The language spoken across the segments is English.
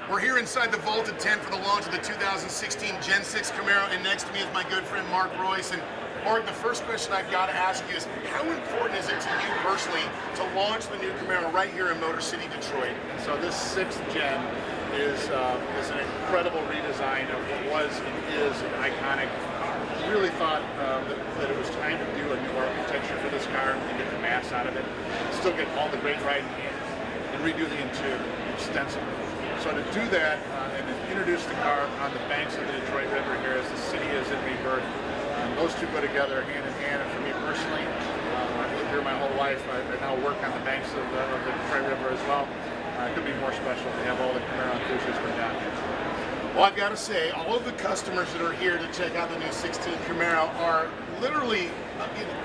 We're here inside the vaulted tent for the launch of the 2016 Gen 6 Camaro, and next to me is my good friend Mark Royce. And Mark, the first question I've got to ask you is, how important is it to you personally to launch the new Camaro right here in Motor City, Detroit? So this 6th gen is an incredible redesign of what was and is an iconic car. We really thought that it was time to do a new architecture for this car and get the mass out of it, still get all the great riding and redo the interior extensively. So to do that and introduce the car on the banks of the Detroit River here as the city is in rebirth, those two go together hand in hand. And for me personally, I've lived here my whole life. I now work on the banks of the Detroit River as well. It could be more special to have all the Camaro enthusiasts come down here. Well, I've got to say, all of the customers that are here to check out the new 16 Camaro are literally,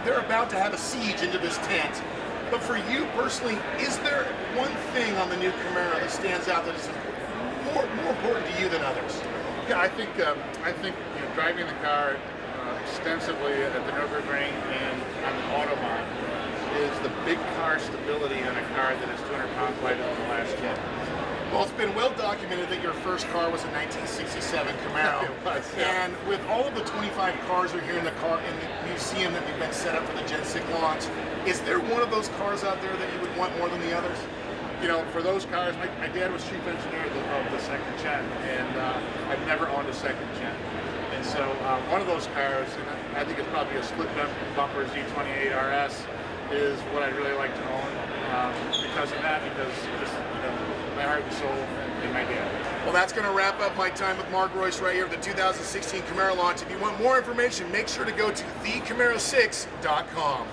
they're about to have a siege into this tent. But for you personally, is there one thing on the new Camaro that stands out that is more important to you than others? Yeah, I think driving the car extensively at the Nürburgring and on the Autobahn is the big car stability on a car that is 200 pounds lighter than the last gen. Well, it's been well documented that your first car was a 1967 Camaro. It was, yeah. And with all of the 25 cars are here in the museum that we've been set up for the Gen 6 launch, is there one of those cars out there that you would want more than the others? You know, for those cars, my dad was chief engineer of the 2nd gen, and I've never owned a 2nd gen. And so one of those cars, and I think it's probably a split bumper Z28 RS, is what I'd really like to own because of that, because just my heart and soul and my dad. Well, that's going to wrap up my time with Mark Royce right here at the 2016 Camaro launch. If you want more information, make sure to go to thecamaro6.com.